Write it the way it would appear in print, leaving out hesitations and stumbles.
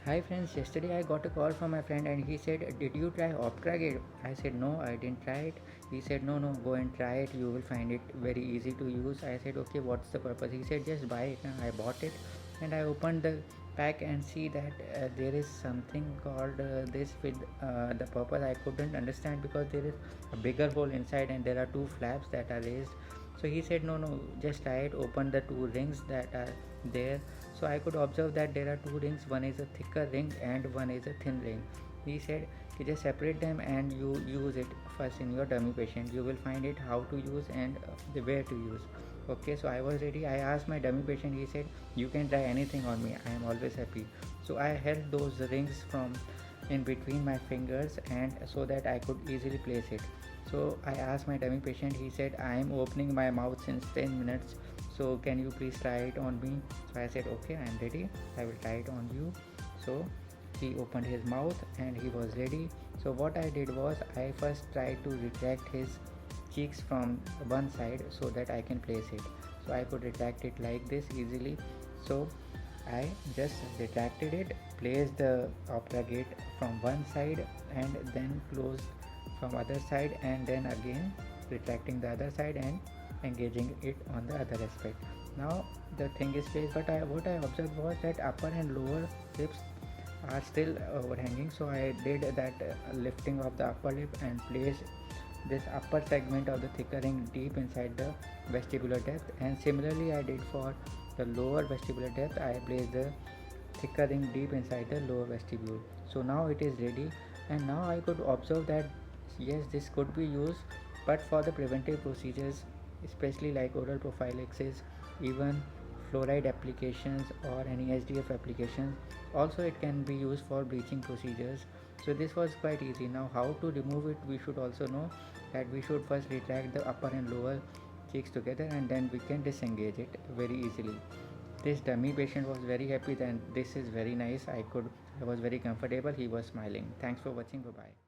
Hi friends, yesterday I got a call from my friend and he said, "Did you try Optragate?" I said, "No, I didn't try it." He said, "No, go and try it. You will find it very easy to use." I said, "Okay, what's the purpose?" He said, "Just buy it." I bought it and I opened the pack and see that there is something called this with the purpose. I couldn't understand because there is a bigger hole inside and there are two flaps that are raised. So he said, no, just try it. Open the two rings that are there. So I could observe that there are two rings, one is a thicker ring and one is a thin ring. He said, you just separate them and you use it first in your dummy patient. You will find it how to use and the where to use. Okay, so I was ready. I asked my dummy patient. He said, you can try anything on me, I am always happy. So I held those rings from in between my fingers and so that I could easily place it. So I asked my dummy patient. He said, I am opening my mouth since 10 minutes, so can you please try it on me? So I said, okay, I am ready, I will try it on you. So he opened his mouth and he was ready. So what I did was I first tried to retract his cheeks from one side so that I can place it. So I could retract it like this easily. So I just retracted it, placed the Optragate from one side and then closed from other side, and then again retracting the other side and engaging it on the other aspect. Now the thing is placed, but what I observed was that upper and lower lips are still overhanging. So I did that lifting of the upper lip and placed this upper segment of the thicker ring deep inside the vestibular depth, and similarly I did for the lower vestibular depth. I placed the thicker ring deep inside the lower vestibule. So now it is ready, and now I could observe that yes, this could be used, but for the preventive procedures, especially like oral prophylaxis, even fluoride applications or any SDF applications. Also it can be used for bleaching procedures. So this was quite easy. Now how to remove it, we should also know that we should first retract the upper and lower cheeks together and then we can disengage it very easily. This dummy patient was very happy, then this is very nice. I was very comfortable. He was smiling. Thanks for watching. Bye bye.